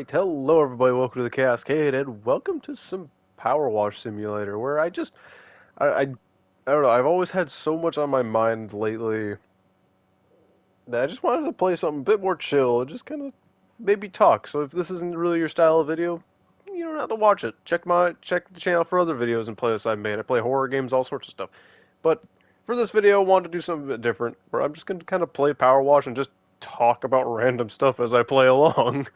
Alright, hello everybody, welcome to the Chaos-Cade, and welcome to some PowerWash Simulator, where I don't know, I've always had so much on my mind lately that I just wanted to play something a bit more chill, and just kind of maybe talk. So if this isn't really your style of video, you don't have to watch it. Check the channel for other videos and playlists I've made. I play horror games, all sorts of stuff. But for this video, I wanted to do something a bit different, where I'm just going to kind of play PowerWash and just talk about random stuff as I play along.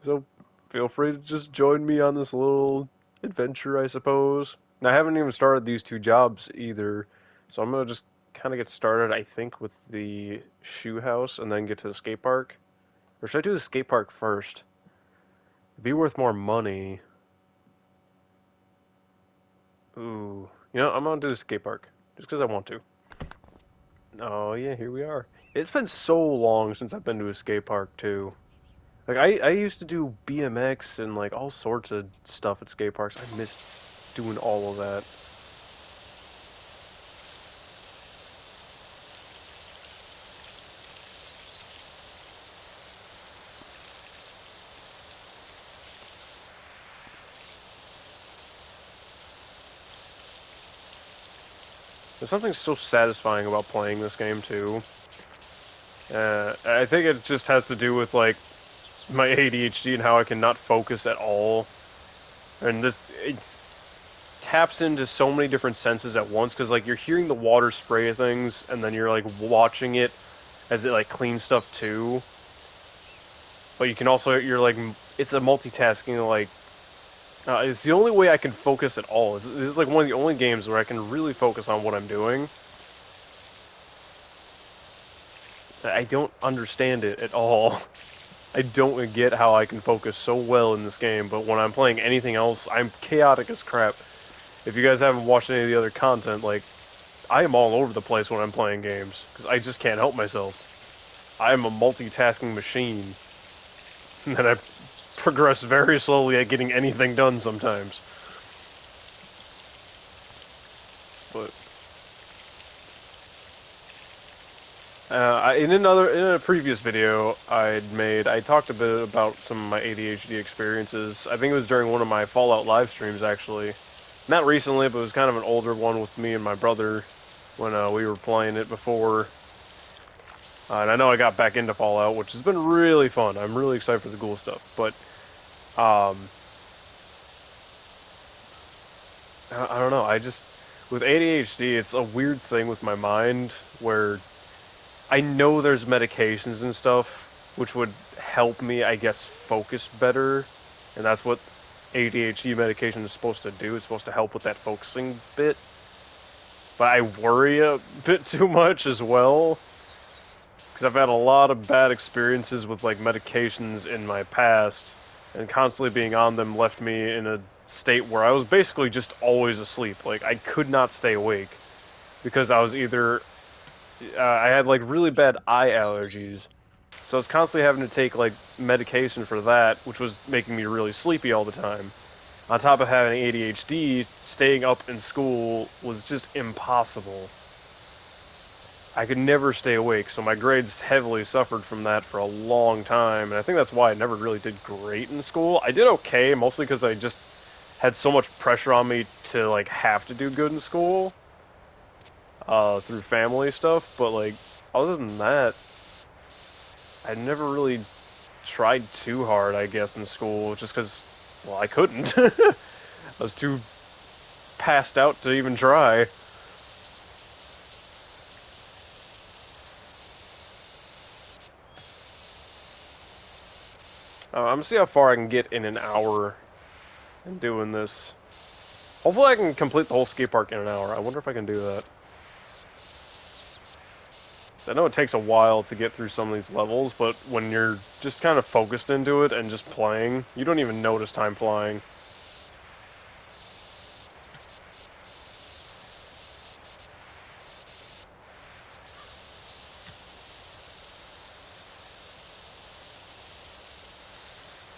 So feel free to just join me on this little adventure, I suppose. And I haven't even started these two jobs either, so I'm gonna just kind of get started, I think, with the shoe house and then get to the skate park. Or should I do the skate park first? It'd be worth more money. Ooh, I'm gonna do the skate park just because I want to. Oh yeah, here we are. It's been so long since I've been to a skate park too. Like I used to do BMX and like all sorts of stuff at skate parks. I missed doing all of that. There's something so satisfying about playing this game too. I think it just has to do with like my ADHD and how I cannot focus at all. And it taps into so many different senses at once because like you're hearing the water spray things and then you're like watching it as it like cleans stuff too. But you can also it's a multitasking like it's the only way I can focus at all. This is like one of the only games where I can really focus on what I'm doing. I don't understand it at all. I don't get how I can focus so well in this game, but when I'm playing anything else, I'm chaotic as crap. If you guys haven't watched any of the other content, like, I am all over the place when I'm playing games, because I just can't help myself. I am a multitasking machine, and I progress very slowly at getting anything done sometimes. But in a previous video I'd made, I talked a bit about some of my ADHD experiences. I think it was during one of my Fallout live streams, actually. Not recently, but it was kind of an older one with me and my brother when we were playing it before. And I know I got back into Fallout, which has been really fun. I'm really excited for the cool stuff. But I don't know. With ADHD, it's a weird thing with my mind where I know there's medications and stuff which would help me, I guess, focus better, and that's what ADHD medication is supposed to do. It's supposed to help with that focusing bit. But I worry a bit too much as well, because I've had a lot of bad experiences with like medications in my past, and constantly being on them left me in a state where I was basically just always asleep. Like I could not stay awake because I was either I had like really bad eye allergies, so I was constantly having to take like medication for that, which was making me really sleepy all the time. On top of having ADHD, staying up in school was just impossible. I could never stay awake, so my grades heavily suffered from that for a long time, and I think that's why I never really did great in school. I did okay, mostly because I just had so much pressure on me to like have to do good in school through family stuff, but like other than that, I never really tried too hard, I guess, in school, just because, well, I couldn't. I was too passed out to even try. I'm gonna see how far I can get in an hour in doing this. Hopefully I can complete the whole skate park in an hour. I wonder if I can do that. I know it takes a while to get through some of these levels, but when you're just kind of focused into it and just playing, you don't even notice time flying.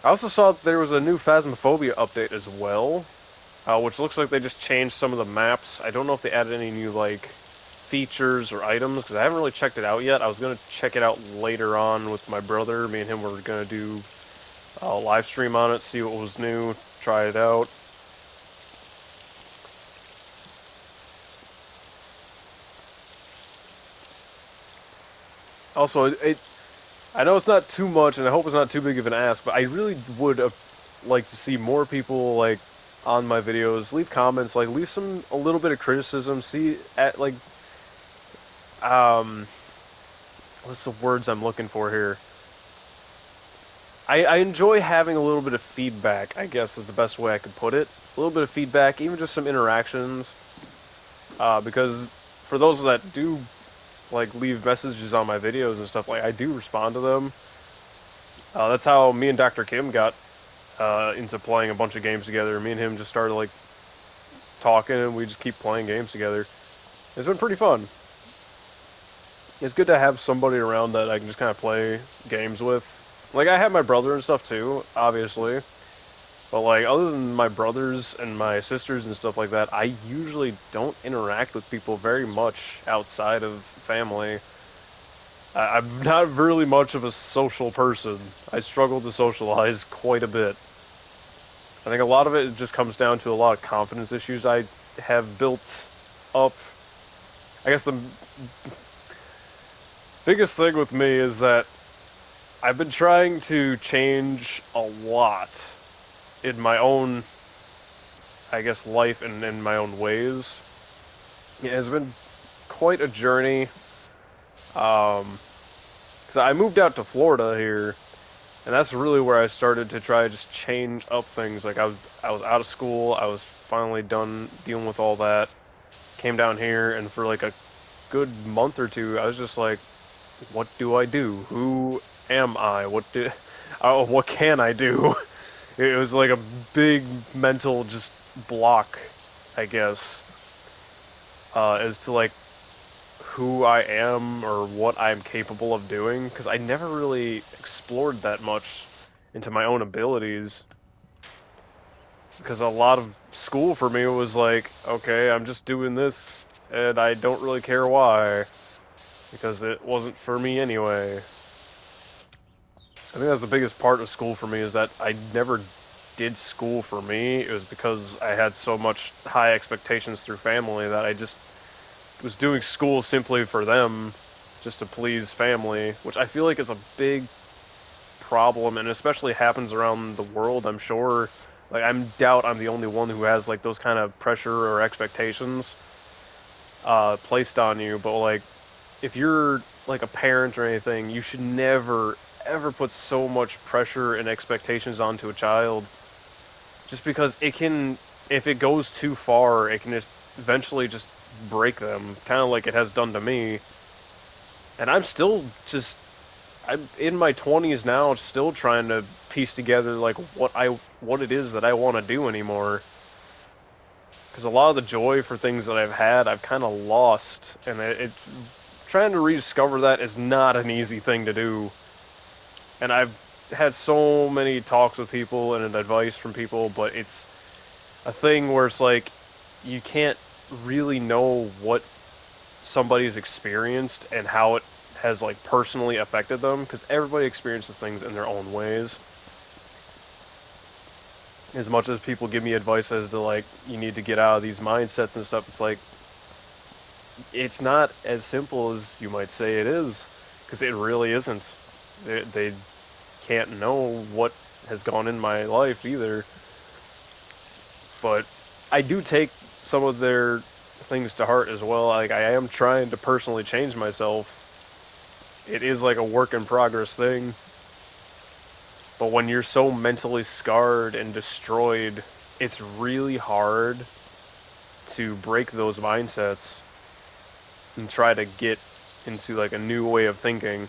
I also saw that there was a new Phasmophobia update as well, which looks like they just changed some of the maps. I don't know if they added any new, like, features or items, because I haven't really checked it out yet. I was going to check it out later on with my brother. Me and him were going to do I'll live stream on it, see what was new, try it out. Also, I know it's not too much, and I hope it's not too big of an ask, but I really would like to see more people like on my videos leave comments, like leave a little bit of criticism. See at like what's the words I'm looking for here? I enjoy having a little bit of feedback, I guess is the best way I could put it. A little bit of feedback, even just some interactions, because for those that do like leave messages on my videos and stuff, like I do respond to them. That's how me and Dr. Kim got into playing a bunch of games together. Me and him just started like talking, and we just keep playing games together. It's been pretty fun. It's good to have somebody around that I can just kind of play games with. Like, I have my brother and stuff too, obviously. But, like, other than my brothers and my sisters and stuff like that, I usually don't interact with people very much outside of family. I'm not really much of a social person. I struggle to socialize quite a bit. I think a lot of it just comes down to a lot of confidence issues I have built up. I guess the biggest thing with me is that I've been trying to change a lot in my own, I guess, life and in my own ways. It has been quite a journey. 'Cause I moved out to Florida here, and that's really where I started to try to just change up things. Like I was out of school, I was finally done dealing with all that. Came down here, and for like a good month or two, I was just like, what do I do? Who am I? What can I do? It was like a big mental just block, I guess, as to like who I am or what I'm capable of doing, because I never really explored that much into my own abilities. Because a lot of school for me was like, okay, I'm just doing this, and I don't really care why, because it wasn't for me anyway. I think that's the biggest part of school for me, is that I never did school for me. It was because I had so much high expectations through family that I just was doing school simply for them, just to please family, which I feel like is a big problem, and especially happens around the world, I'm sure. Like, I doubt I'm the only one who has, like, those kind of pressure or expectations placed on you, but, like, if you're, like, a parent or anything, you should never, ever put so much pressure and expectations onto a child, just because it can, if it goes too far, it can just eventually just break them, kind of like it has done to me. And I'm still just, I'm in my 20s now, still trying to piece together like what it is that I want to do anymore. Because a lot of the joy for things that I've had, I've kind of lost, and it's trying to rediscover that is not an easy thing to do. And I've had so many talks with people and advice from people, but it's a thing where it's like you can't really know what somebody's experienced and how it has like personally affected them, because everybody experiences things in their own ways. As much as people give me advice as to like you need to get out of these mindsets and stuff, it's like it's not as simple as you might say it is, because it really isn't. They can't know what has gone in my life either. But I do take some of their things to heart as well. Like, I am trying to personally change myself. It is like a work in progress thing. But when you're so mentally scarred and destroyed, it's really hard to break those mindsets and try to get into like a new way of thinking.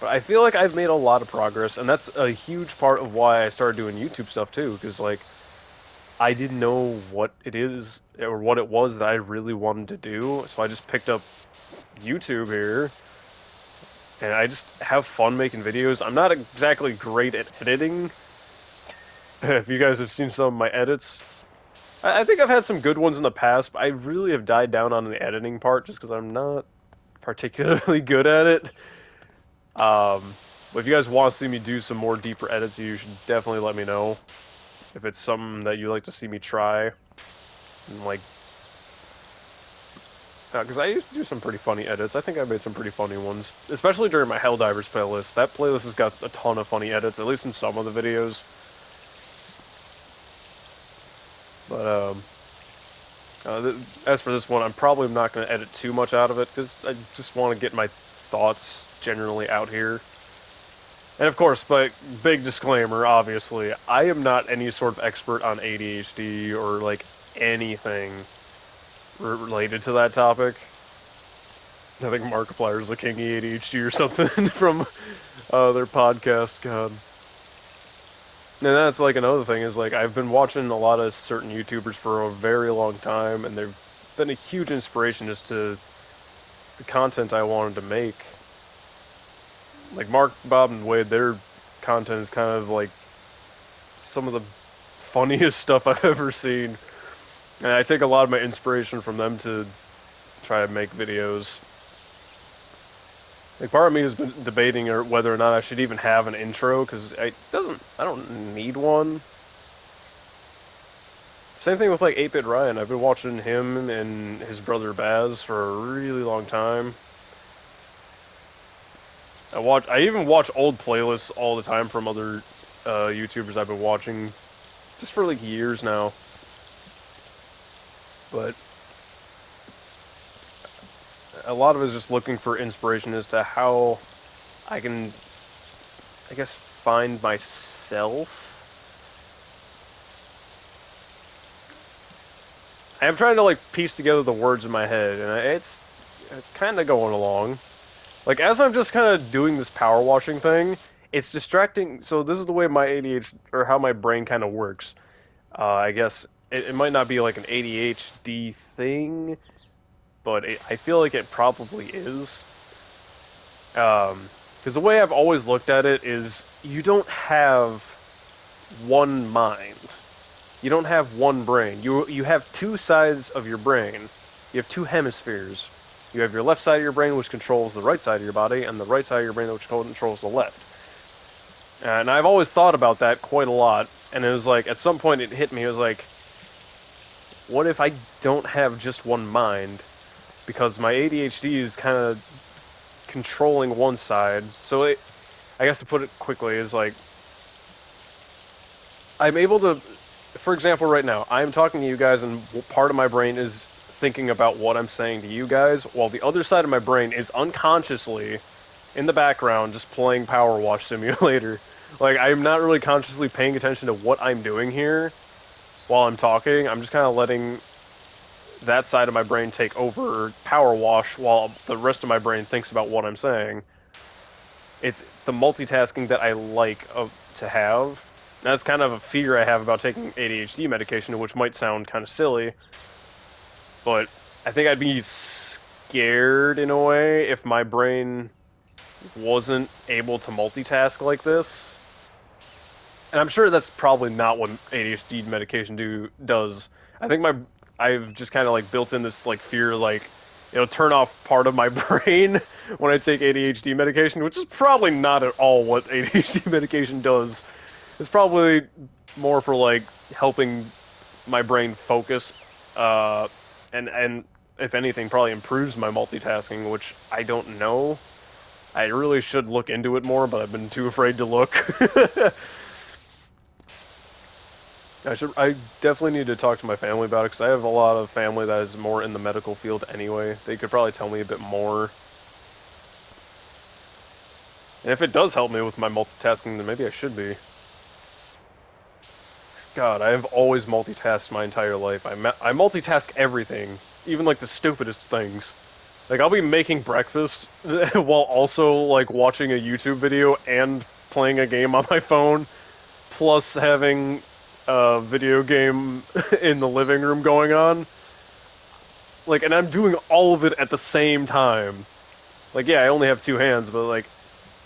But I feel like I've made a lot of progress, and that's a huge part of why I started doing YouTube stuff too, because like I didn't know what it is or what it was that I really wanted to do, so I just picked up YouTube here, and I just have fun making videos. I'm not exactly great at editing. If you guys have seen some of my edits, I think I've had some good ones in the past, but I really have died down on the editing part just because I'm not particularly good at it. But if you guys want to see me do some more deeper edits, you should definitely let me know. If it's something that you like to see me try. And like, because I used to do some pretty funny edits. I think I made some pretty funny ones. Especially during my Helldivers playlist. That playlist has got a ton of funny edits, at least in some of the videos. But, as for this one, I'm probably not going to edit too much out of it, because I just want to get my thoughts generally out here. And of course, but big disclaimer, obviously, I am not any sort of expert on ADHD or, like, anything related to that topic. I think Markiplier's the king of ADHD or something from their podcast, God. And that's, like, another thing, is, like, I've been watching a lot of certain YouTubers for a very long time, and they've been a huge inspiration as to the content I wanted to make. Like, Mark, Bob, and Wade, their content is kind of, like, some of the funniest stuff I've ever seen. And I take a lot of my inspiration from them to try to make videos. Like, part of me has been debating whether or not I should even have an intro, because I don't need one. Same thing with, like, 8-Bit Ryan. I've been watching him and his brother Baz for a really long time. I even watch old playlists all the time from other YouTubers I've been watching just for like years now. But a lot of it is just looking for inspiration as to how I can, I guess, find myself. I'm trying to like piece together the words in my head, and it's kind of going along. Like, as I'm just kind of doing this power washing thing, it's distracting. So this is the way my ADHD, or how my brain kind of works. I guess it might not be like an ADHD thing, but I feel like it probably is. Because the way I've always looked at it is, you don't have one mind. You don't have one brain. You have two sides of your brain. You have two hemispheres. You have your left side of your brain, which controls the right side of your body, and the right side of your brain, which controls the left. And I've always thought about that quite a lot, and it was like, at some point it hit me, it was like, what if I don't have just one mind? Because my ADHD is kind of controlling one side. So I guess to put it quickly, is like, I'm able to, for example, right now, I'm talking to you guys, and part of my brain is thinking about what I'm saying to you guys, while the other side of my brain is unconsciously in the background just playing PowerWash Simulator. Like, I'm not really consciously paying attention to what I'm doing here while I'm talking. I'm just kind of letting that side of my brain take over PowerWash while the rest of my brain thinks about what I'm saying. It's the multitasking that I like to have. That's kind of a fear I have about taking ADHD medication, which might sound kind of silly. But I think I'd be scared, in a way, if my brain wasn't able to multitask like this. And I'm sure that's probably not what ADHD medication does. I think I've just kind of like built in this like fear, like, you know, turn off part of my brain when I take ADHD medication, which is probably not at all what ADHD medication does. It's probably more for like helping my brain focus, and if anything, probably improves my multitasking, which I don't know. I really should look into it more, but I've been too afraid to look. I definitely need to talk to my family about it, because I have a lot of family that is more in the medical field anyway. They could probably tell me a bit more. And if it does help me with my multitasking, then maybe I should be. God, I have always multitasked my entire life. I multitask everything, even like the stupidest things. Like, I'll be making breakfast while also like watching a YouTube video and playing a game on my phone, plus having a video game in the living room going on. Like, and I'm doing all of it at the same time. Like, yeah, I only have two hands, but like,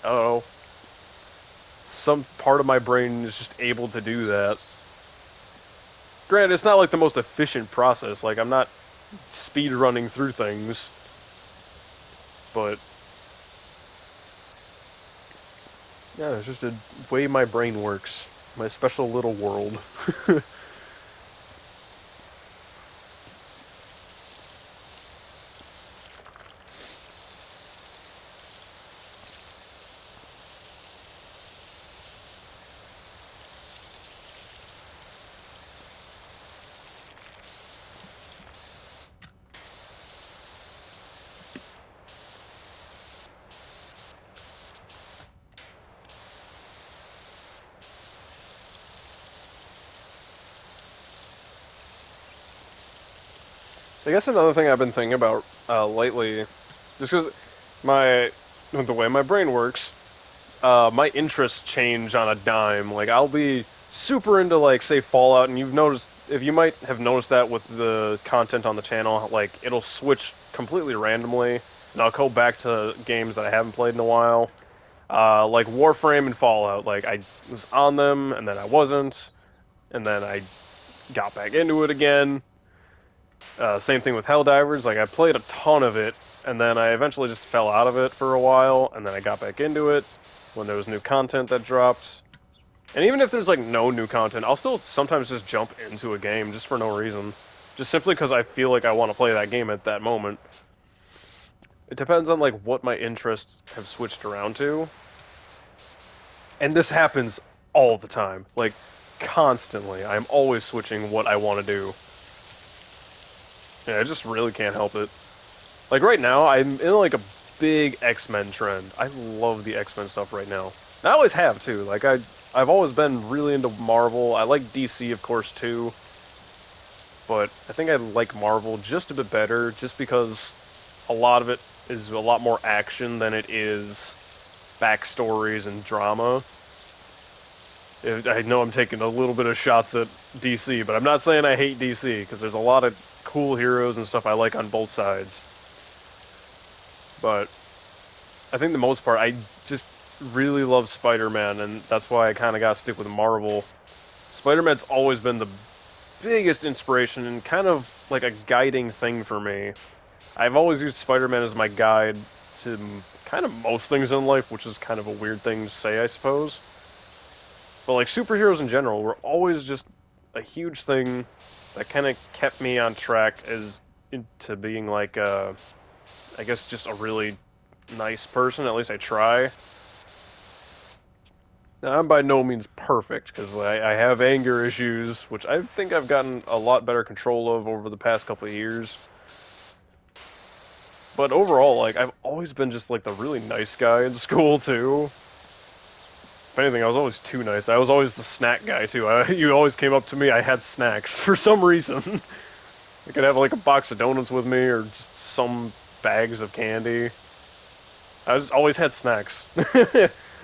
I don't know. Some part of my brain is just able to do that. Granted, it's not like the most efficient process. Like, I'm not speed running through things. But Yeah, it's just a way my brain works. My special little world. I guess another thing I've been thinking about lately, just because the way my brain works, my interests change on a dime. Like I'll be super into like say Fallout, and if you might have noticed that with the content on the channel, like it'll switch completely randomly, and I'll go back to games that I haven't played in a while. Like Warframe and Fallout, like I was on them, and then I wasn't, and then I got back into it again. Same thing with Helldivers, like I played a ton of it, and then I eventually just fell out of it for a while, and then I got back into it when there was new content that dropped. And even if there's like no new content, I'll still sometimes just jump into a game just for no reason. Just simply because I feel like I want to play that game at that moment. It depends on like what my interests have switched around to. And this happens all the time. Like constantly. I'm always switching what I want to do. Yeah, I just really can't help it. Like right now, I'm in like a big X-Men trend. I love the X-Men stuff right now. I always have too. Like I've always been really into Marvel. I like DC, of course, too. But I think I like Marvel just a bit better, just because a lot of it is a lot more action than it is backstories and drama. I know I'm taking a little bit of shots at DC, but I'm not saying I hate DC, because there's a lot of cool heroes and stuff I like on both sides. But I think the most part, I just really love Spider-Man, and that's why I kind of got to stick with Marvel. Spider-Man's always been the biggest inspiration and kind of like a guiding thing for me. I've always used Spider-Man as my guide to kind of most things in life, which is kind of a weird thing to say, I suppose. But like superheroes in general were always just a huge thing that kind of kept me on track as into being like, I guess just a really nice person. At least I try. Now, I'm by no means perfect, because I have anger issues, which I think I've gotten a lot better control of over the past couple of years. But overall, like, I've always been just, like, the really nice guy in school, too. If anything, I was always too nice. I was always the snack guy, too. You always came up to me, I had snacks, for some reason. I could have, like, a box of donuts with me, or just some bags of candy. I just always had snacks.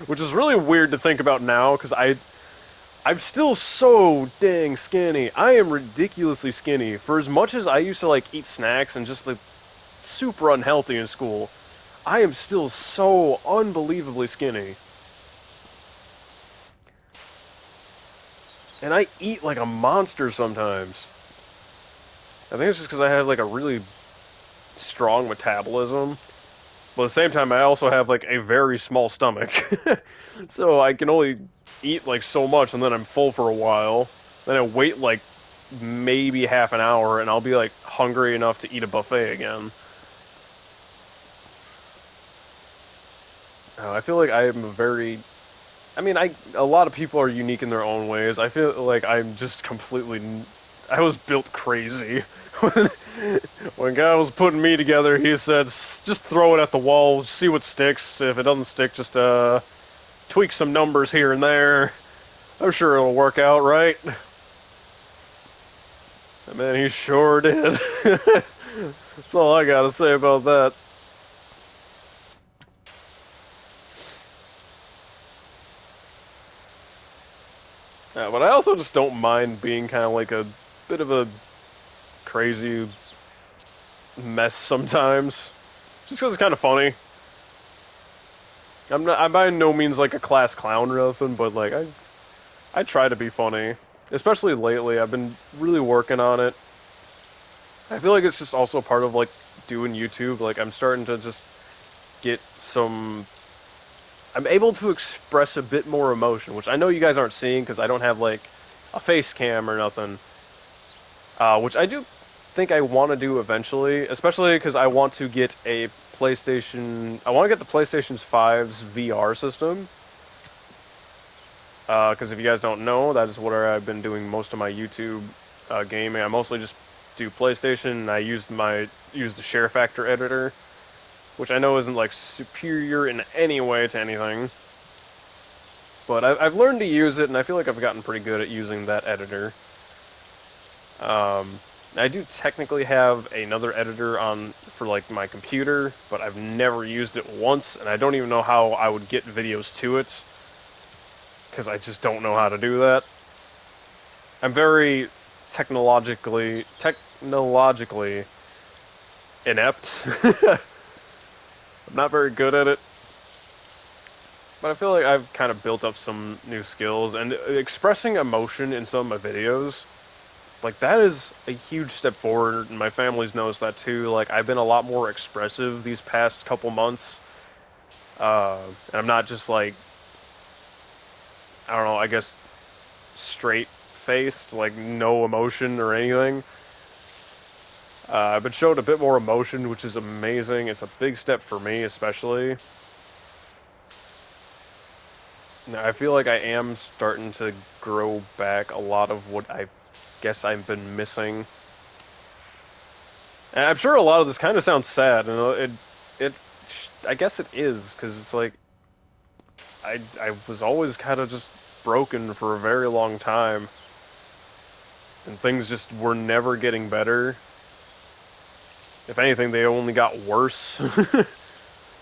Which is really weird to think about now, because I'm still so dang skinny. I am ridiculously skinny. For as much as I used to, like, eat snacks and just, like, super unhealthy in school, I am still so unbelievably skinny. And I eat like a monster sometimes. I think it's just because I have, like, a really strong metabolism. But at the same time, I also have, like, a very small stomach. So I can only eat, like, so much, and then I'm full for a while. Then I wait, like, maybe half an hour, and I'll be, like, hungry enough to eat a buffet again. I feel like I am a very... I mean, a lot of people are unique in their own ways. I feel like I'm just completely... I was built crazy. When God was putting me together, he said, just throw it at the wall, see what sticks. If it doesn't stick, just tweak some numbers here and there. I'm sure it'll work out, right? And man, he sure did. That's all I gotta say about that. But I also just don't mind being kind of like a bit of a crazy mess sometimes. Just because it's kind of funny. I'm by no means like a class clown or nothing, but like I try to be funny. Especially lately, I've been really working on it. I feel like it's just also part of like doing YouTube. Like I'm starting to just get some I'm able to express a bit more emotion, which I know you guys aren't seeing because I don't have like a face cam or nothing. Which I do think I want to do eventually, especially because I want to get a PlayStation. I want to get the PlayStation 5's VR system. Because if you guys don't know, that is where I've been doing most of my YouTube gaming. I mostly just do PlayStation, and I use the Share Factor editor, which I know isn't like superior in any way to anything. But I've learned to use it, and I feel like I've gotten pretty good at using that editor. I do technically have another editor on for like my computer, but I've never used it once, and I don't even know how I would get videos to it, because I just don't know how to do that. I'm very technologically inept. I'm not very good at it. But I feel like I've kind of built up some new skills, and expressing emotion in some of my videos, like, that is a huge step forward, and my family's noticed that too. Like, I've been a lot more expressive these past couple months, and I'm not just like, I don't know, I guess straight-faced, like, no emotion or anything. I've been showed a bit more emotion, which is amazing. It's a big step for me, especially. Now, I feel like I am starting to grow back a lot of what I guess I've been missing. And I'm sure a lot of this kind of sounds sad, and I guess it is, because it's like, I was always kind of just broken for a very long time, and things just were never getting better. If anything, they only got worse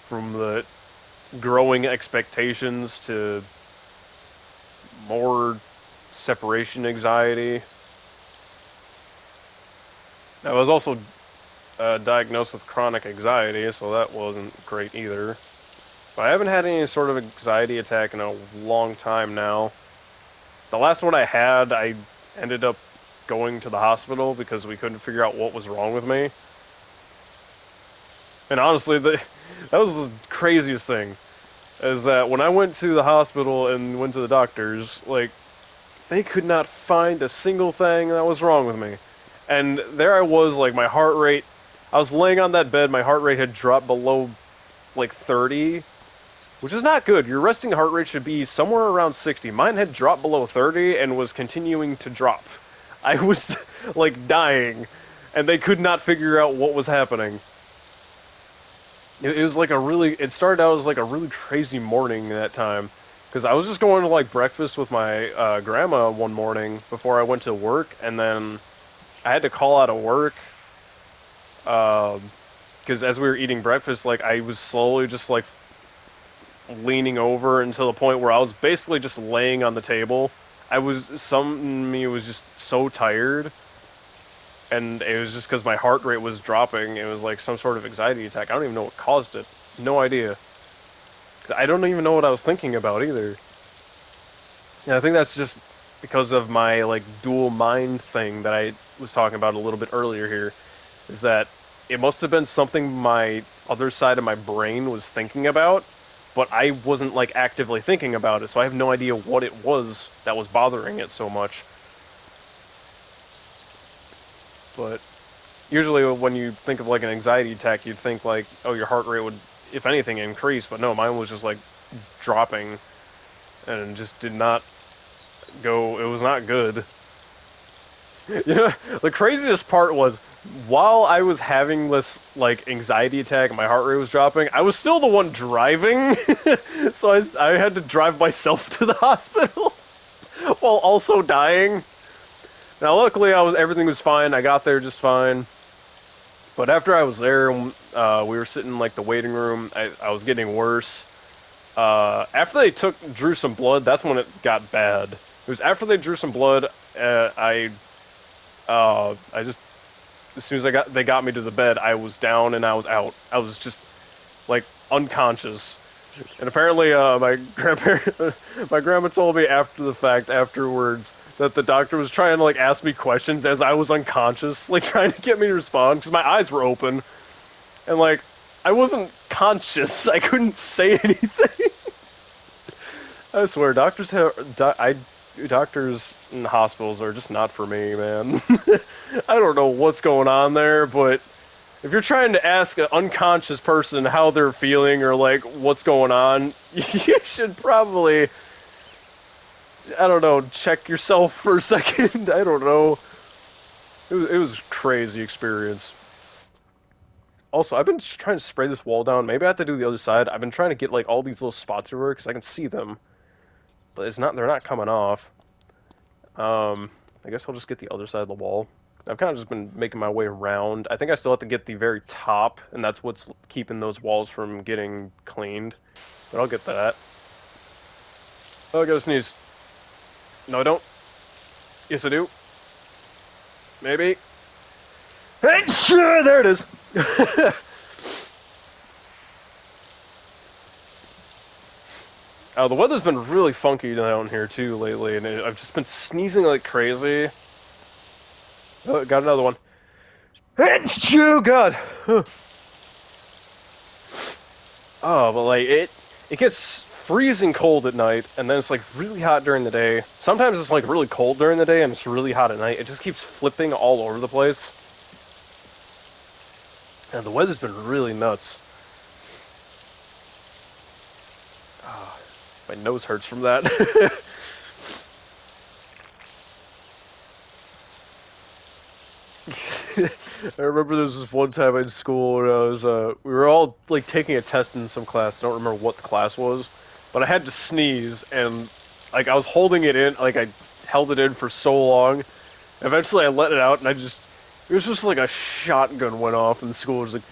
from the growing expectations to more separation anxiety. I was also diagnosed with chronic anxiety, so that wasn't great either. But I haven't had any sort of anxiety attack in a long time now. The last one I had, I ended up going to the hospital because we couldn't figure out what was wrong with me. And honestly, that was the craziest thing, is that when I went to the hospital and went to the doctors, like, they could not find a single thing that was wrong with me. And there I was, like, my heart rate, I was laying on that bed, my heart rate had dropped below, like, 30, which is not good. Your resting heart rate should be somewhere around 60. Mine had dropped below 30 and was continuing to drop. I was, like, dying, and they could not figure out what was happening. It was like it started out as like a really crazy morning that time, because I was just going to like breakfast with my grandma one morning before I went to work, and then I had to call out of work, because as we were eating breakfast, like, I was slowly just like leaning over until the point where I was basically just laying on the table. Something in me was just so tired. And it was just because my heart rate was dropping. It was like some sort of anxiety attack. I don't even know what caused it. No idea. I don't even know what I was thinking about either. And I think that's just because of my, like, dual mind thing that I was talking about a little bit earlier here. Is that it must have been something my other side of my brain was thinking about, but I wasn't, like, actively thinking about it, so I have no idea what it was that was bothering it so much. But usually when you think of like an anxiety attack, you'd think like, oh, your heart rate would, if anything, increase. But no, mine was just like dropping and just did not go, it was not good. You know, the craziest part was, while I was having this like anxiety attack and my heart rate was dropping, I was still the one driving. So I had to drive myself to the hospital while also dying. Now, luckily, everything was fine. I got there just fine. But after I was there, we were sitting in, like, the waiting room. I was getting worse. After they drew some blood, that's when it got bad. It was after they drew some blood, I just, as soon as they got me to the bed, I was down and I was out. I was just, like, unconscious. And apparently, my grandma told me afterwards, that the doctor was trying to, like, ask me questions as I was unconscious, like, trying to get me to respond, because my eyes were open, and, like, I wasn't conscious, I couldn't say anything. I swear, doctors in hospitals are just not for me, man. I don't know what's going on there, but if you're trying to ask an unconscious person how they're feeling or like what's going on, you should probably, I don't know, check yourself for a second. I don't know. It was a crazy experience. Also, I've been trying to spray this wall down. Maybe I have to do the other side. I've been trying to get like all these little spots everywhere because I can see them, but it's not. They're not coming off. Um, I guess I'll just get the other side of the wall. I've kind of just been making my way around. I think I still have to get the very top, and that's what's keeping those walls from getting cleaned. But I'll get that. Oh, I gotta sneeze. No, I don't. Yes, I do. Maybe. Hey, sure, there it is. Oh, the weather's been really funky down here too lately, and I've just been sneezing like crazy. Oh, got another one. Oh God. Oh, but like it gets freezing cold at night, and then it's like really hot during the day. Sometimes it's like really cold during the day, and it's really hot at night. It just keeps flipping all over the place. And the weather's been really nuts. Oh, my nose hurts from that. I remember there was this one time in school when I was, we were all like taking a test in some class. I don't remember what the class was, but I had to sneeze, and like I was holding it in, like I held it in for so long. Eventually, I let it out, and it was just like a shotgun went off, and the school was like,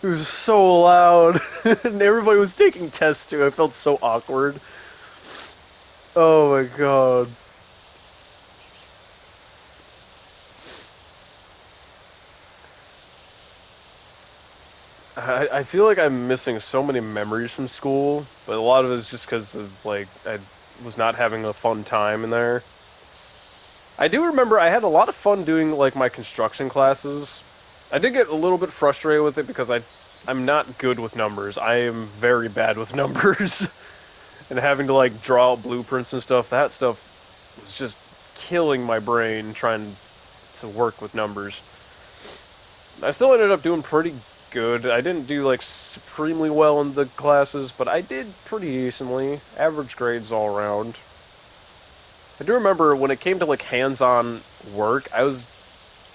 it was so loud, and everybody was taking tests too. I felt so awkward. Oh my God. I feel like I'm missing so many memories from school, but a lot of it is just because of like I was not having a fun time in there. I do remember I had a lot of fun doing like my construction classes. I did get a little bit frustrated with it because I'm not good with numbers. I am very bad with numbers. And having to like draw out blueprints and stuff, that stuff was just killing my brain trying to work with numbers. I still ended up doing pretty good. I didn't do like supremely well in the classes, but I did pretty decently. Average grades all around. I do remember when it came to like hands-on work, I was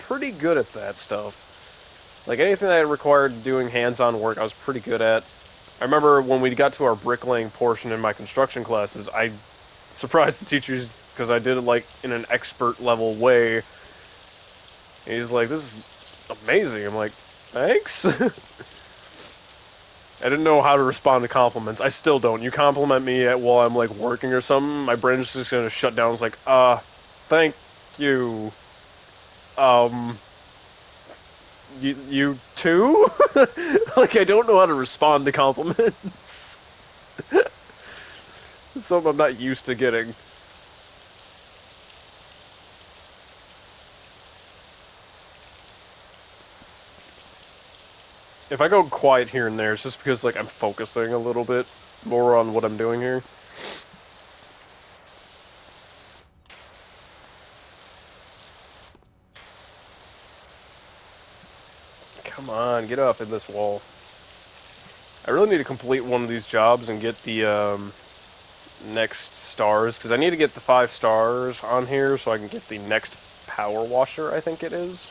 pretty good at that stuff. Like anything that required doing hands-on work, I was pretty good at. I remember when we got to our bricklaying portion in my construction classes, I surprised the teachers because I did it like in an expert level way. And he's like, "This is amazing." I'm like, "Thanks." I didn't know how to respond to compliments. I still don't. You compliment me while I'm like working or something, my brain's just gonna shut down. It's like, thank you. Um, you too? Like I don't know how to respond to compliments. Something I'm not used to getting. If I go quiet here and there, it's just because like I'm focusing a little bit more on what I'm doing here. Come on, get up in this wall. I really need to complete one of these jobs and get the next stars, because I need to get the 5 stars on here so I can get the next power washer, I think it is.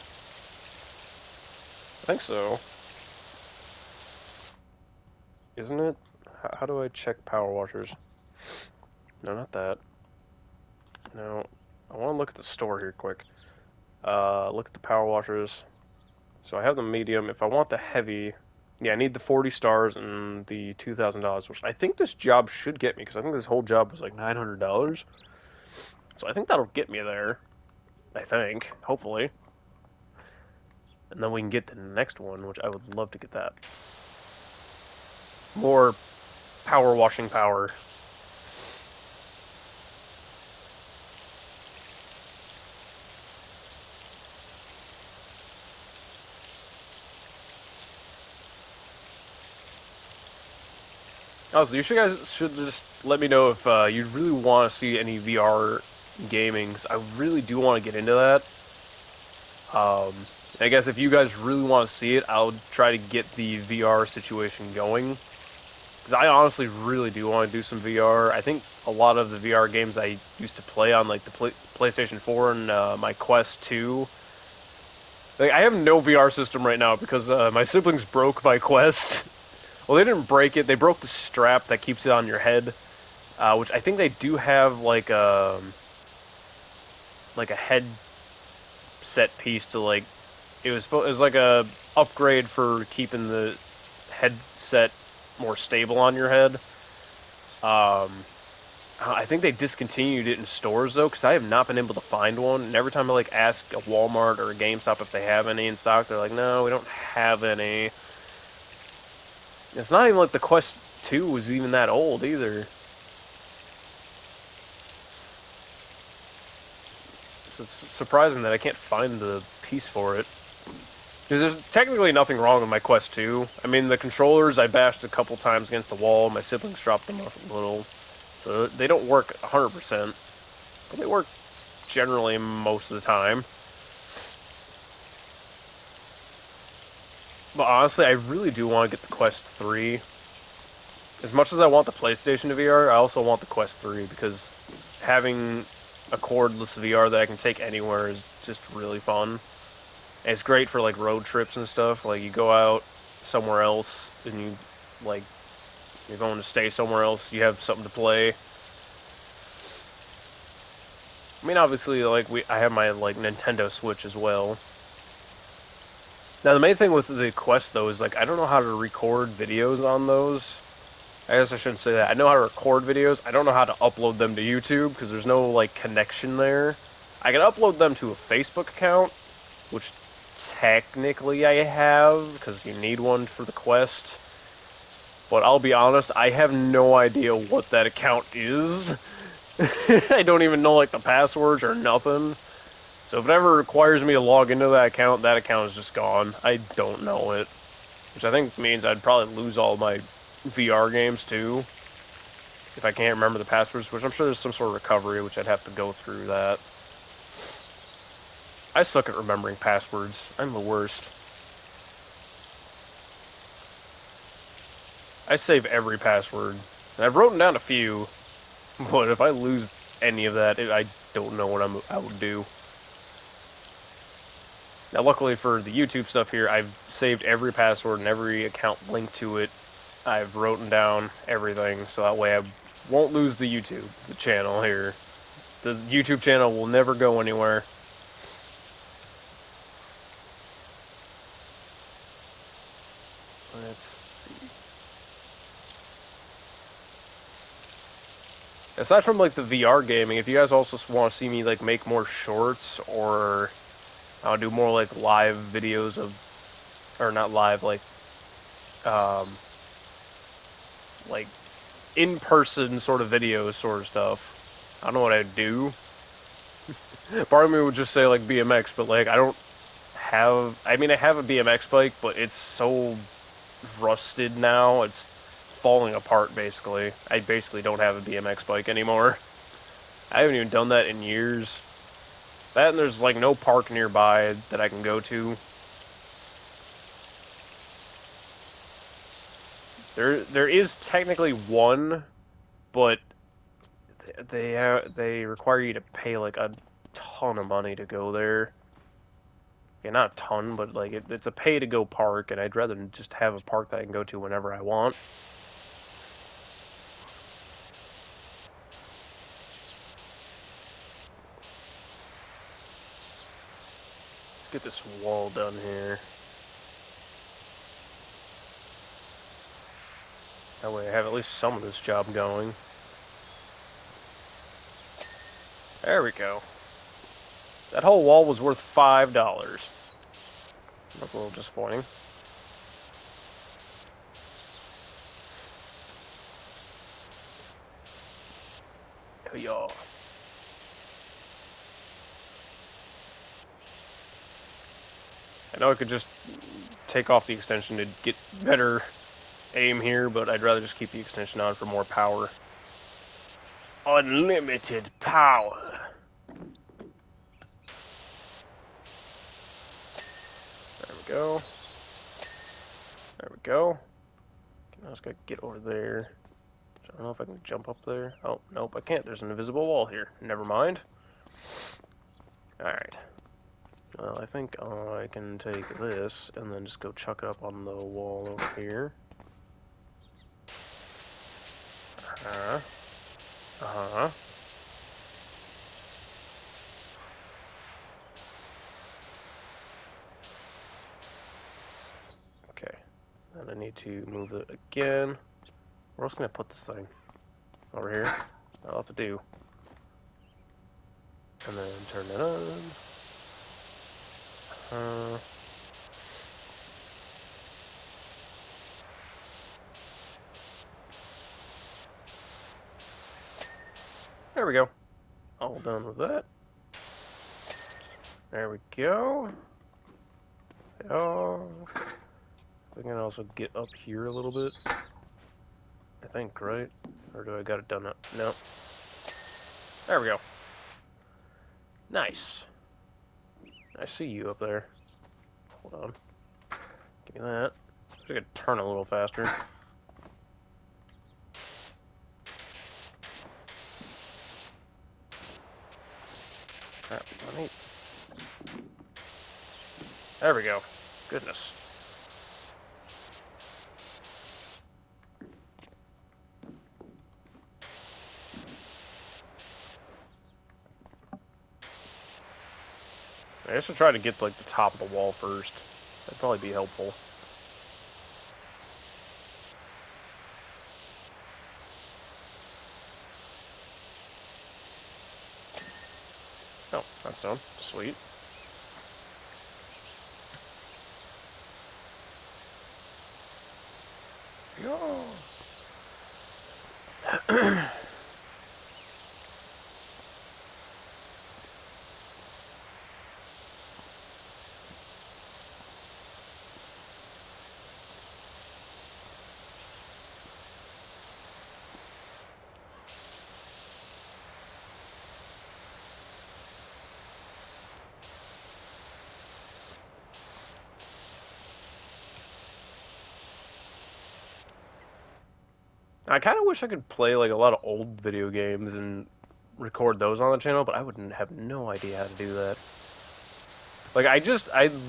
I think so. Isn't it? How do I check power washers? No, not that. No. I want to look at the store here quick. Look at the power washers. So I have the medium. If I want the heavy, yeah, I need the 40 stars and the $2,000, which I think this job should get me, because I think this whole job was like $900. So I think that'll get me there. I think. Hopefully. And then we can get the next one, which I would love to get that. More power washing power. Also, you guys should just let me know if you really want to see any VR gaming. 'Cause I really do want to get into that. I guess if you guys really want to see it, I'll try to get the VR situation going. Because I honestly really do want to do some VR. I think a lot of the VR games I used to play on like the PlayStation 4 and my Quest 2. Like, I have no VR system right now because my siblings broke my Quest. Well, they didn't break it. They broke the strap that keeps it on your head, which I think they do have like a headset piece to like. It was like a upgrade for keeping the headset more stable on your head. I think they discontinued it in stores though, because I have not been able to find one. And every time I like ask a Walmart or a GameStop if they have any in stock, they're like, "No, we don't have any." It's not even like the Quest 2 was even that old either. So it's surprising that I can't find the piece for it. There's technically nothing wrong with my Quest 2. I mean, the controllers I bashed a couple times against the wall. My siblings dropped them off a little. So they don't work 100%. But they work generally most of the time. But honestly, I really do want to get the Quest 3. As much as I want the PlayStation VR, I also want the Quest 3 because having a cordless VR that I can take anywhere is just really fun. And it's great for like road trips and stuff. Like you go out somewhere else and you like you're going to stay somewhere else, you have something to play. I mean, obviously, like I have my like Nintendo Switch as well. Now the main thing with the Quest though is like I don't know how to record videos on those. I guess I shouldn't say that. I know how to record videos. I don't know how to upload them to YouTube because there's no like connection there. I can upload them to a Facebook account, which technically I have because you need one for the Quest. But I'll be honest, I have no idea what that account is. I don't even know like the passwords or nothing. So if it ever requires me to log into that account is just gone. I don't know it. Which I think means I'd probably lose all my VR games too. If I can't remember the passwords, which I'm sure there's some sort of recovery, which I'd have to go through that. I suck at remembering passwords. I'm the worst. I save every password. And I've written down a few, but if I lose any of that, I don't know what I would do. Now, luckily for the YouTube stuff here, I've saved every password and every account linked to it. I've written down everything, so that way I won't lose the channel here. The YouTube channel will never go anywhere. Let's see. Aside from like the VR gaming, if you guys also want to see me like make more shorts or I'll do more like live videos of, or not live, like in-person sort of videos sort of stuff. I don't know what I'd do. Part of me would just say like BMX, but like I don't have, I mean I have a BMX bike, but it's so rusted now, it's falling apart basically. I basically don't have a BMX bike anymore. I haven't even done that in years. That and there's like no park nearby that I can go to. There is technically one, but they require you to pay like a ton of money to go there. Yeah, not a ton, but like it's a pay to go park, and I'd rather just have a park that I can go to whenever I want. Let's get this wall done here. That way I have at least some of this job going. There we go. That whole wall was worth $5. That's a little disappointing. Oh, y'all. I know I could just take off the extension to get better aim here, but I'd rather just keep the extension on for more power. Unlimited power. There we go. There we go. I just gotta get over there. I don't know if I can jump up there. Oh, nope, I can't. There's an invisible wall here. Never mind. Alright. Well, I think I can take this and then just go chuck it up on the wall over here. Uh-huh. Uh-huh. Okay. And I need to move it again. Where else can I put this thing? Over here? That'll have to do. And then turn it on. There we go. All done with that. There we go. Oh, we can also get up here a little bit. I think, right? Or do I got it done up? No. There we go. Nice. I see you up there. Hold on. Give me that. I could turn a little faster. Crap, let me... There we go. Goodness. I guess I'll try to get like the top of the wall first. That'd probably be helpful. Oh, that's done. Sweet. Go. I kind of wish I could play like a lot of old video games and record those on the channel, but I wouldn't have no idea how to do that. Like, I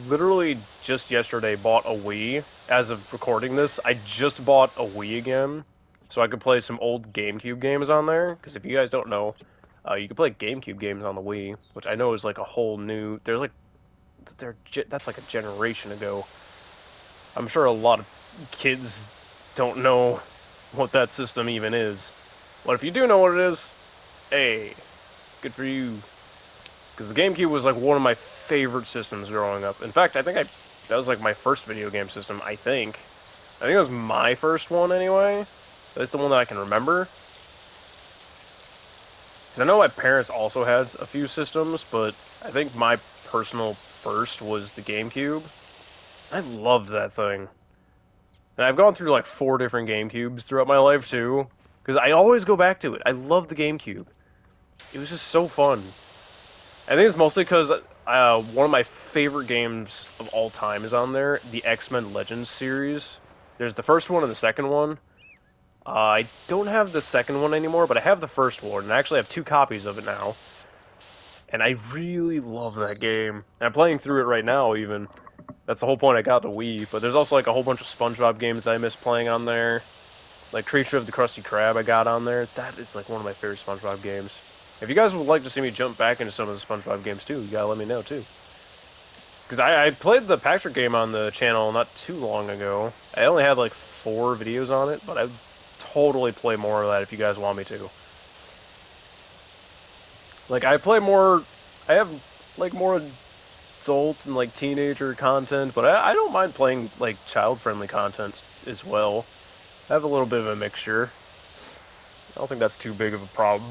literally just yesterday bought a Wii. As of recording this, I just bought a Wii again, so I could play some old GameCube games on there. Because if you guys don't know, you can play GameCube games on the Wii, which I know is like a whole new. There's like, that's like a generation ago. I'm sure a lot of kids don't know what that system even is. But if you do know what it is, hey, good for you. Because the GameCube was like one of my favorite systems growing up. In fact, I think that was like my first video game system, I think. I think it was my first one anyway. That's the one that I can remember. I know my parents also had a few systems, but I think my personal first was the GameCube. I loved that thing. And I've gone through like 4 different GameCubes throughout my life too, because I always go back to it. I love the GameCube. It was just so fun. I think it's mostly because one of my favorite games of all time is on there, the X-Men Legends series. There's the first one and the second one. I don't have the second one anymore, but I have the first one, and I actually have 2 copies of it now. And I really love that game. And I'm playing through it right now, even. That's the whole point I got the Wii, but there's also like a whole bunch of SpongeBob games that I miss playing on there. Like Creature of the Krusty Krab I got on there. That is like one of my favorite SpongeBob games. If you guys would like to see me jump back into some of the SpongeBob games too, you gotta let me know too. Because I played the Patrick game on the channel not too long ago. I only had like 4 videos on it, but I'd totally play more of that if you guys want me to. Like I play more, I have like more adult and like teenager content, but I don't mind playing like child-friendly content as well. I have a little bit of a mixture. I don't think that's too big of a problem.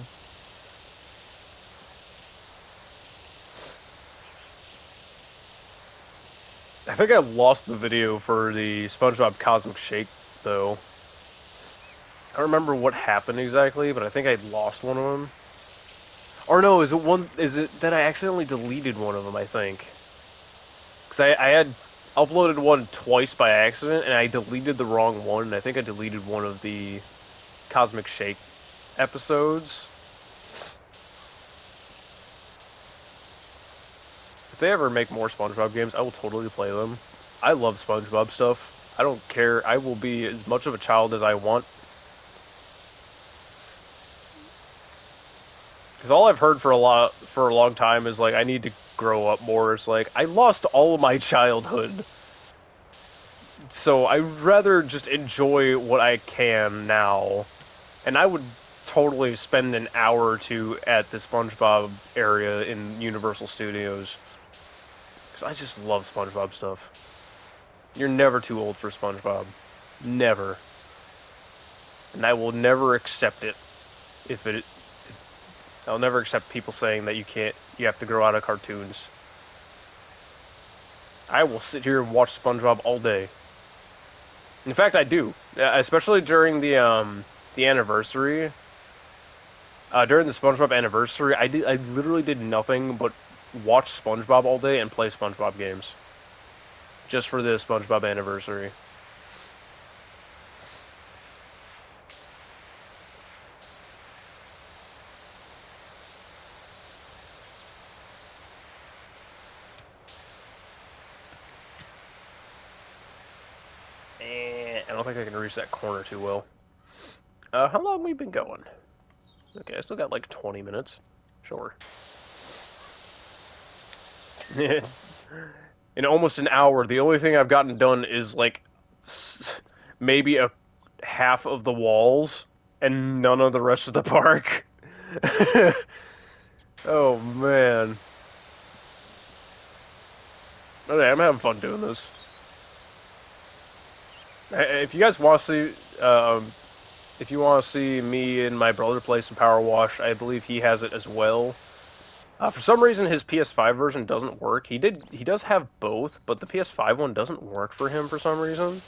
I think I lost the video for the SpongeBob Cosmic Shake though. I don't remember what happened exactly, but I think I lost one of them. Or no, is it that I accidentally deleted one of them, I think. Because I had uploaded one twice by accident, and I deleted the wrong one, and I think I deleted one of the Cosmic Shake episodes. If they ever make more SpongeBob games, I will totally play them. I love SpongeBob stuff. I don't care. I will be as much of a child as I want. Because all I've heard for a long time is like I need to grow up more. It's like I lost all of my childhood, so I'd rather just enjoy what I can now. And I would totally spend an hour or two at the SpongeBob area in Universal Studios. Because I just love SpongeBob stuff. You're never too old for SpongeBob. Never. And I will never accept it if it... I'll never accept people saying that you have to grow out of cartoons. I will sit here and watch SpongeBob all day. In fact, I do. Especially during the anniversary. During the SpongeBob anniversary, I literally did nothing but watch SpongeBob all day and play SpongeBob games. Just for the SpongeBob anniversary. I don't think I can reach that corner too well. How long have we been going? Okay, I still got like 20 minutes. Sure. In almost an hour, the only thing I've gotten done is like maybe a half of the walls and none of the rest of the park. Oh man. Okay, I'm having fun doing this. If you guys want to see, if you want to see me and my brother play some PowerWash, I believe he has it as well. For some reason, his PS5 version doesn't work. He does have both, but the PS5 one doesn't work for him for some reason,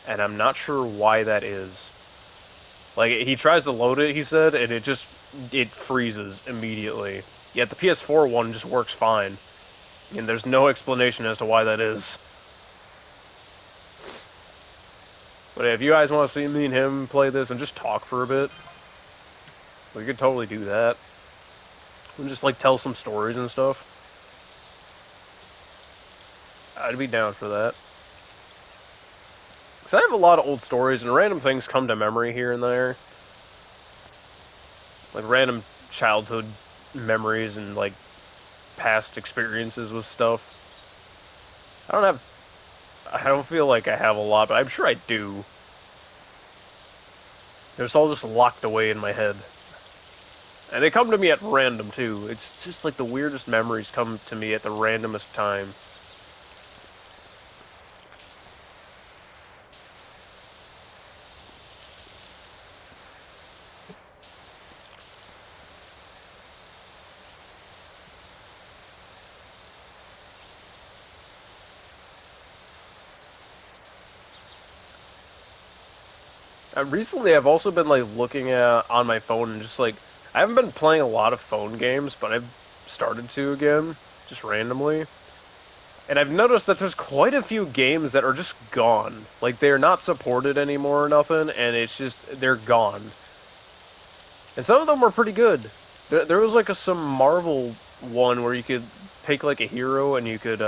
and I'm not sure why that is. Like, he tries to load it, he said, and it freezes immediately. Yet the PS4 one just works fine, and there's no explanation as to why that is. But if you guys want to see me and him play this and just talk for a bit, we could totally do that. And just, like, tell some stories and stuff. I'd be down for that. Because I have a lot of old stories, and random things come to memory here and there. Like, random childhood memories and, like, past experiences with stuff. I don't feel like I have a lot, but I'm sure I do. It's all just locked away in my head. And they come to me at random, too. It's just like the weirdest memories come to me at the randomest time. Recently, I've also been, like, looking at on my phone and just, like, I haven't been playing a lot of phone games, but I've started to again, just randomly. And I've noticed that there's quite a few games that are just gone. Like, they're not supported anymore or nothing, and it's just, they're gone. And some of them were pretty good. There was, like, some Marvel one where you could pick, like, a hero and you could,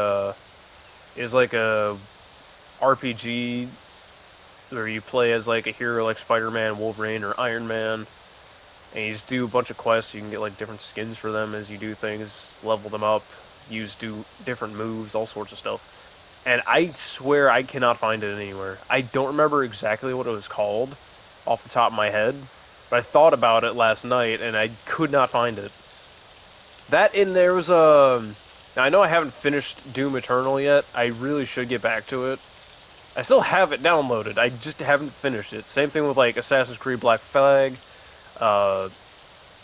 is like a RPG where you play as, like, a hero like Spider-Man, Wolverine, or Iron Man. And you just do a bunch of quests. You can get, like, different skins for them as you do things, level them up, do different moves, all sorts of stuff. And I swear I cannot find it anywhere. I don't remember exactly what it was called off the top of my head, but I thought about it last night and I could not find it. That and there was a... Now, I know I haven't finished Doom Eternal yet. I really should get back to it. I still have it downloaded. I just haven't finished it. Same thing with, like, Assassin's Creed Black Flag,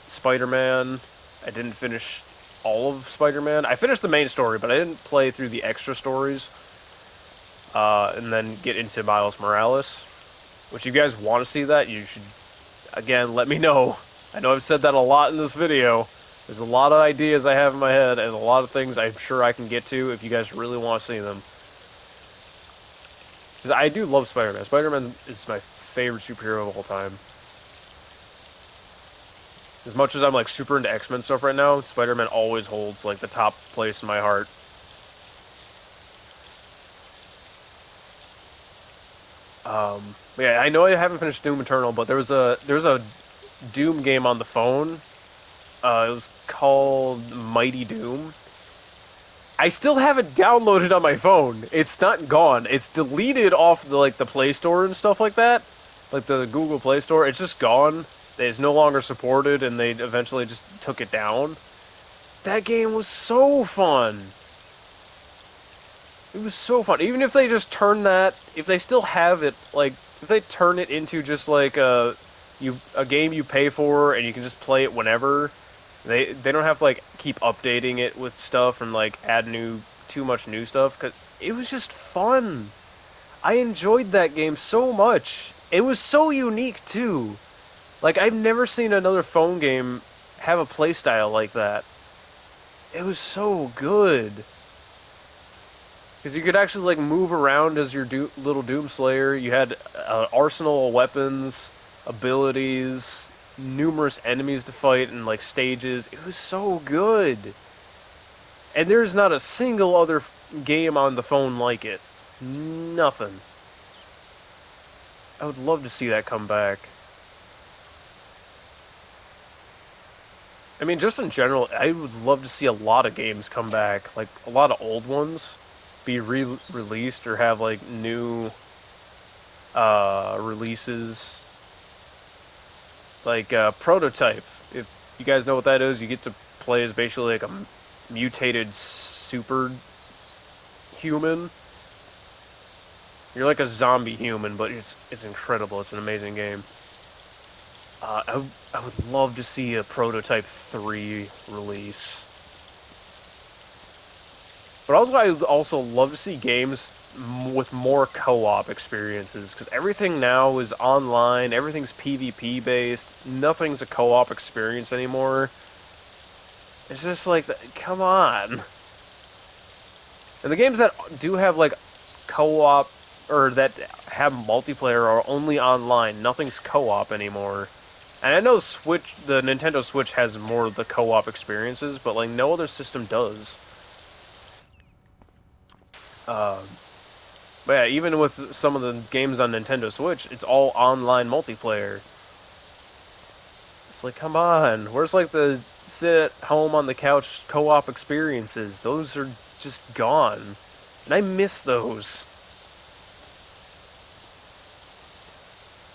Spider-Man. I didn't finish all of Spider-Man. I finished the main story, but I didn't play through the extra stories, and then get into Miles Morales. which you guys want to see that, you should, again, let me know. I know I've said that a lot in this video. There's a lot of ideas I have in my head, and a lot of things I'm sure I can get to if you guys really want to see them. Because I do love Spider-Man. Spider-Man is my favorite superhero of all time. As much as I'm like super into X-Men stuff right now, Spider-Man always holds like the top place in my heart. Yeah, I know I haven't finished Doom Eternal, but there's a Doom game on the phone. It was called Mighty Doom. I still have it downloaded on my phone. It's not gone. It's deleted off the like the Play Store and stuff like that, like the Google Play Store. It's just gone. It's no longer supported, and they eventually just took it down. That game was so fun. It was so fun. Even if they just turn that, if they still have it, like if they turn it into just like a game you pay for and you can just play it whenever. They don't have to like keep updating it with stuff and like add too much new stuff, because it was just fun. I enjoyed that game so much. It was so unique too. Like I've never seen another phone game have a playstyle like that. It was so good. Because you could actually like move around as your little Doomslayer. You had an arsenal of weapons, abilities, numerous enemies to fight, and like stages. It was so good. And there's not a single other game on the phone like it. Nothing. I would love to see that come back. I mean, just in general, I would love to see a lot of games come back. Like, a lot of old ones be released or have, like, new releases. Like, Prototype. If you guys know what that is, you get to play as basically, like, a mutated super human. You're like a zombie human, but it's incredible. It's an amazing game. I would love to see a Prototype 3 release. But I would also love to see games with more co-op experiences, because everything now is online, everything's PvP based, nothing's a co-op experience anymore. It's just like, come on. And the games that do have like co-op, or that have multiplayer, are only online. Nothing's co-op anymore. And I know the Nintendo Switch has more of the co-op experiences, but like no other system does. But yeah, even with some of the games on Nintendo Switch, it's all online multiplayer. It's like, come on, where's like the sit at home on the couch co-op experiences? Those are just gone. And I miss those.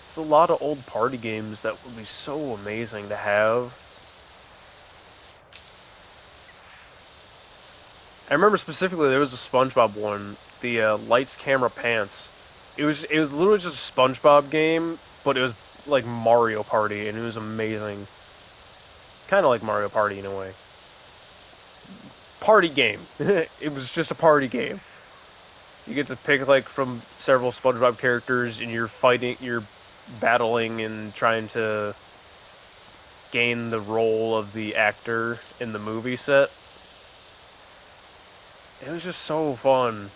It's a lot of old party games that would be so amazing to have. I remember specifically there was a SpongeBob one, the Lights, Camera, Pants. It was literally just a SpongeBob game, but it was like Mario Party, and it was amazing. Kind of like Mario Party in a way. Party game. It was just a party game. You get to pick like from several SpongeBob characters, and you're battling and trying to gain the role of the actor in the movie set. It was just so fun.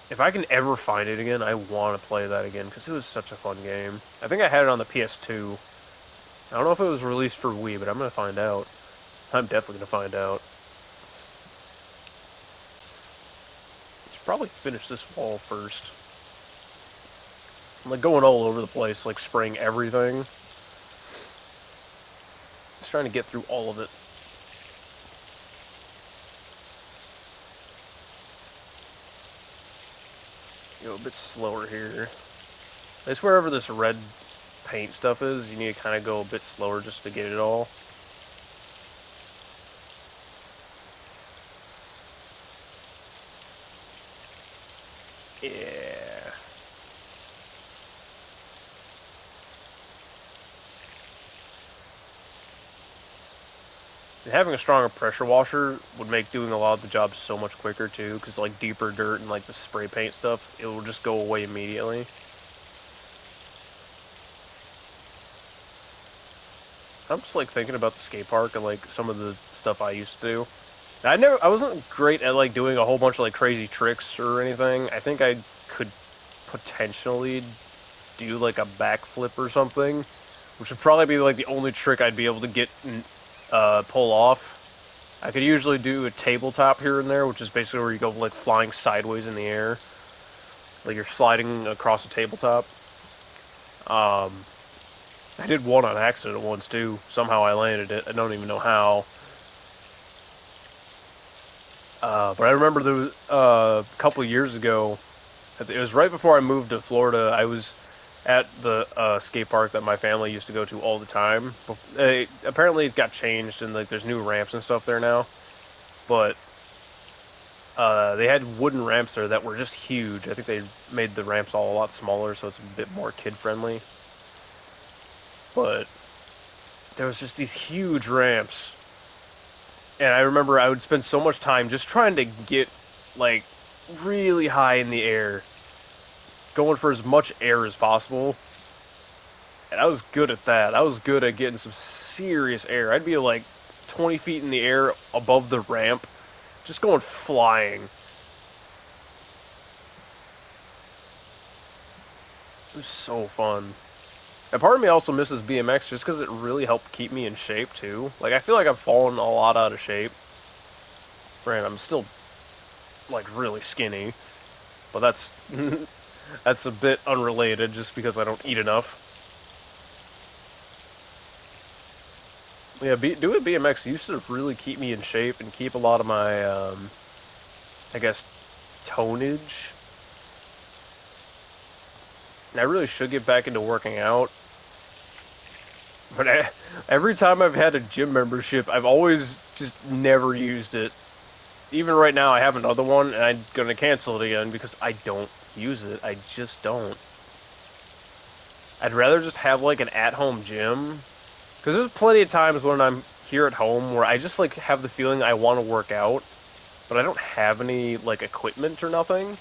If I can ever find it again, I want to play that again, because it was such a fun game. I think I had it on the PS2. I don't know if it was released for Wii, but I'm going to find out. I'm definitely going to find out. I should probably finish this wall first. I'm like going all over the place, like spraying everything. Just trying to get through all of it. Go a bit slower here. I guess wherever this red paint stuff is, you need to kind of go a bit slower just to get it all. Yeah. having a stronger pressure washer would make doing a lot of the jobs so much quicker too, because like deeper dirt and like the spray paint stuff, it will just go away immediately. I'm just like thinking about the skate park and like some of the stuff I used to do. I wasn't great at like doing a whole bunch of like crazy tricks or anything. I think I could potentially do like a backflip or something, which would probably be like the only trick I'd be able to get pull off. I could usually do a tabletop here and there, which is basically where you go like flying sideways in the air, like you're sliding across a tabletop. I did one on accident once too. Somehow I landed it. I don't even know how. But I remember there was a couple of years ago. It was right before I moved to Florida. I was at the skate park that my family used to go to all the time. Apparently, it got changed and like there's new ramps and stuff there now. But they had wooden ramps there that were just huge. I think they made the ramps all a lot smaller, so it's a bit more kid friendly. But there was just these huge ramps. And I remember I would spend so much time just trying to get, like, really high in the air. Going for as much air as possible. And I was good at that. I was good at getting some serious air. I'd be, like, 20 feet in the air above the ramp. Just going flying. It was so fun. And part of me also misses BMX just because it really helped keep me in shape, too. Like, I feel like I've fallen a lot out of shape. Granted, I'm still, like, really skinny. But that's, that's a bit unrelated just because I don't eat enough. Yeah, doing BMX used to really keep me in shape and keep a lot of my, I guess, tonnage. And I really should get back into working out. But every time I've had a gym membership, I've always just never used it. Even right now, I have another one, and I'm going to cancel it again because I don't use it. I just don't. I'd rather just have, like, an at-home gym. Because there's plenty of times when I'm here at home where I just, like, have the feeling I want to work out, but I don't have any, like, equipment or nothing.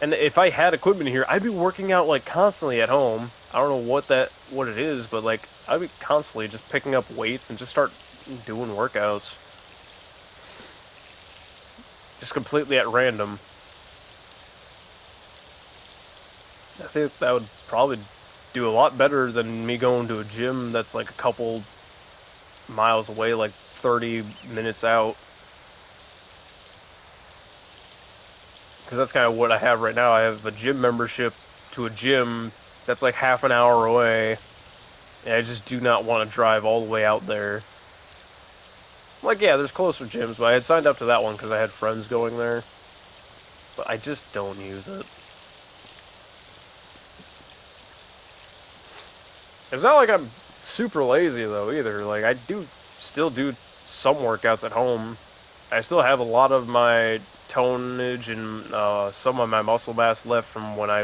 And if I had equipment here, I'd be working out, like, constantly at home. I don't know what it is, but, like, I'd be constantly just picking up weights and just start doing workouts. Just completely at random. I think that would probably do a lot better than me going to a gym that's, like, a couple miles away, like, 30 minutes out. Because that's kind of what I have right now. I have a gym membership to a gym that's like half an hour away. And I just do not want to drive all the way out there. Like, yeah, there's closer gyms, but I had signed up to that one because I had friends going there. But I just don't use it. It's not like I'm super lazy, though, either. Like, I do still do some workouts at home. I still have a lot of my tonnage and some of my muscle mass left from when I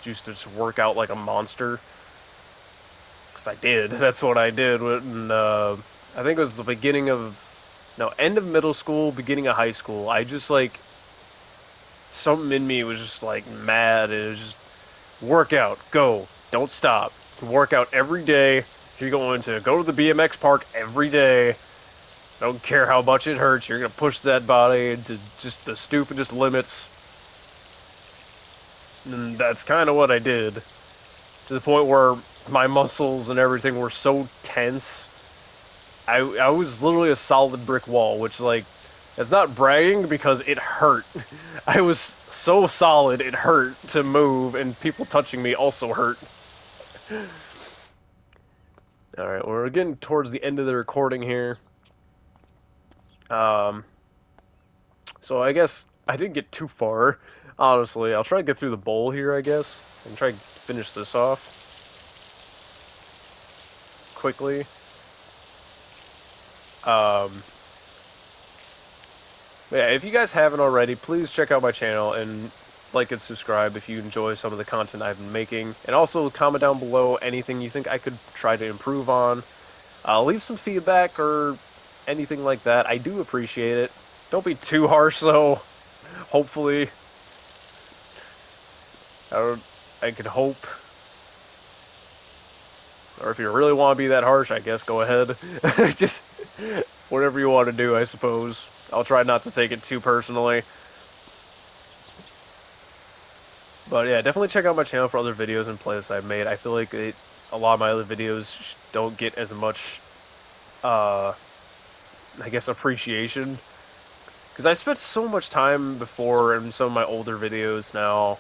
used to just work out like a monster. Because I did. That's what I did. When, I think it was the beginning of... No, end of middle school, beginning of high school. I just, like... Something in me was just, like, mad. It was just... Work out. Go. Don't stop. Work out every day. You're going to go to the BMX park every day. Don't care how much it hurts, you're going to push that body into just the stupidest limits. And that's kind of what I did. To the point where my muscles and everything were so tense. I was literally a solid brick wall, which, like, it's not bragging because it hurt. I was so solid, it hurt to move, and people touching me also hurt. Alright, we're getting towards the end of the recording here. So I guess I didn't get too far, honestly. I'll try to get through the bowl here, I guess, and try to finish this off quickly. Yeah, if you guys haven't already, please check out my channel and like and subscribe if you enjoy some of the content I've been making. And also comment down below anything you think I could try to improve on. Leave some feedback or anything like that. I do appreciate it. Don't be too harsh, though. Hopefully, I could hope. Or if you really want to be that harsh, I guess go ahead. Just whatever you want to do, I suppose. I'll try not to take it too personally. But yeah, definitely check out my channel for other videos and playlists I've made. I feel like a lot of my other videos don't get as much, I guess, appreciation. Because I spent so much time before in some of my older videos now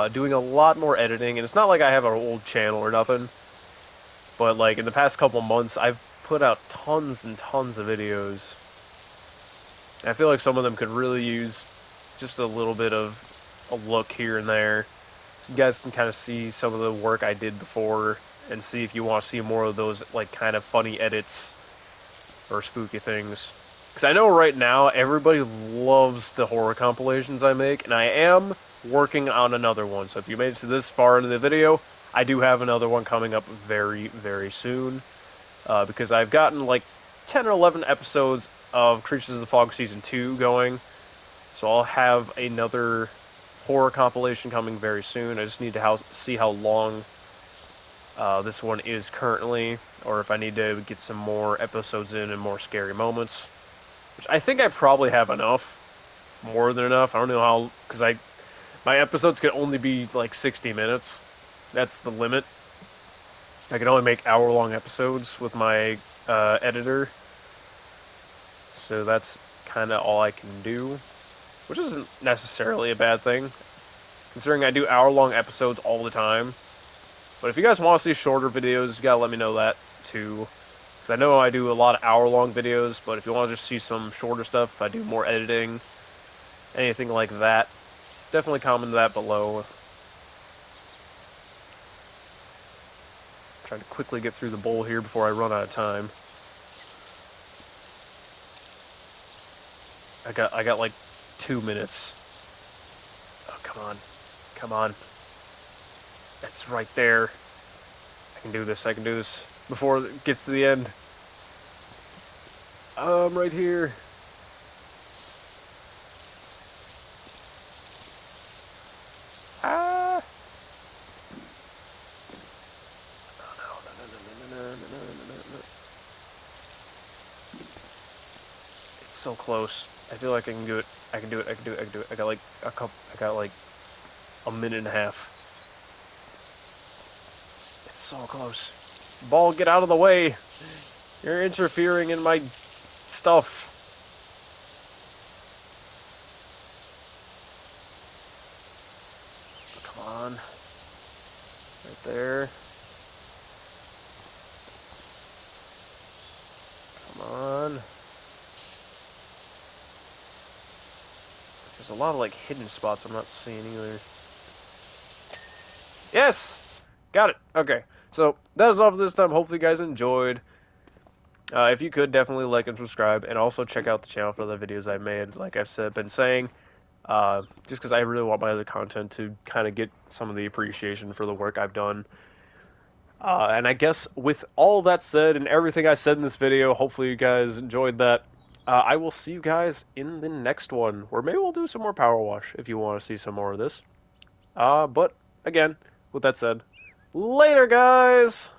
doing a lot more editing. And it's not like I have an old channel or nothing. But like in the past couple months, I've put out tons and tons of videos. I feel like some of them could really use just a little bit of a look here and there. You guys can kind of see some of the work I did before and see if you want to see more of those like kind of funny edits or spooky things. Because I know right now everybody loves the horror compilations I make, and I am working on another one. So if you made it to this far into the video, I do have another one coming up very, very soon. Because I've gotten like 10 or 11 episodes of Creatures of the Fog Season 2 going. So I'll have another horror compilation coming very soon. I just need to see how long this one is currently, or if I need to get some more episodes in and more scary moments. Which I think I probably have enough. More than enough. I don't know how, because my episodes can only be like 60 minutes. That's the limit. I can only make hour-long episodes with my editor. So that's kind of all I can do. Which isn't necessarily a bad thing, considering I do hour-long episodes all the time. But if you guys want to see shorter videos, you gotta let me know that, too. Because I know I do a lot of hour-long videos, but if you want to just see some shorter stuff, if I do more editing, anything like that, definitely comment that below. Trying to quickly get through the bowl here before I run out of time. I got like 2 minutes. Oh, come on. Come on. It's right there. I can do this. I can do this before it gets to the end. Right here. Ah! No. It's so close. I feel like I can do it. I can do it. I can do it. I can do it. I got like I got like a minute and a half. It's so close. Ball, get out of the way. You're interfering in my stuff. Come on. Right there. Come on. There's a lot of like hidden spots I'm not seeing either. Yes! Got it. Okay. So that is all for this time. Hopefully you guys enjoyed. If you could, definitely like and subscribe, and also check out the channel for other videos I made. Like I've been saying, just because I really want my other content to kind of get some of the appreciation for the work I've done. And I guess with all that said and everything I said in this video, hopefully you guys enjoyed that. I will see you guys in the next one, where maybe we'll do some more Power Wash if you want to see some more of this. But again, with that said, later, guys!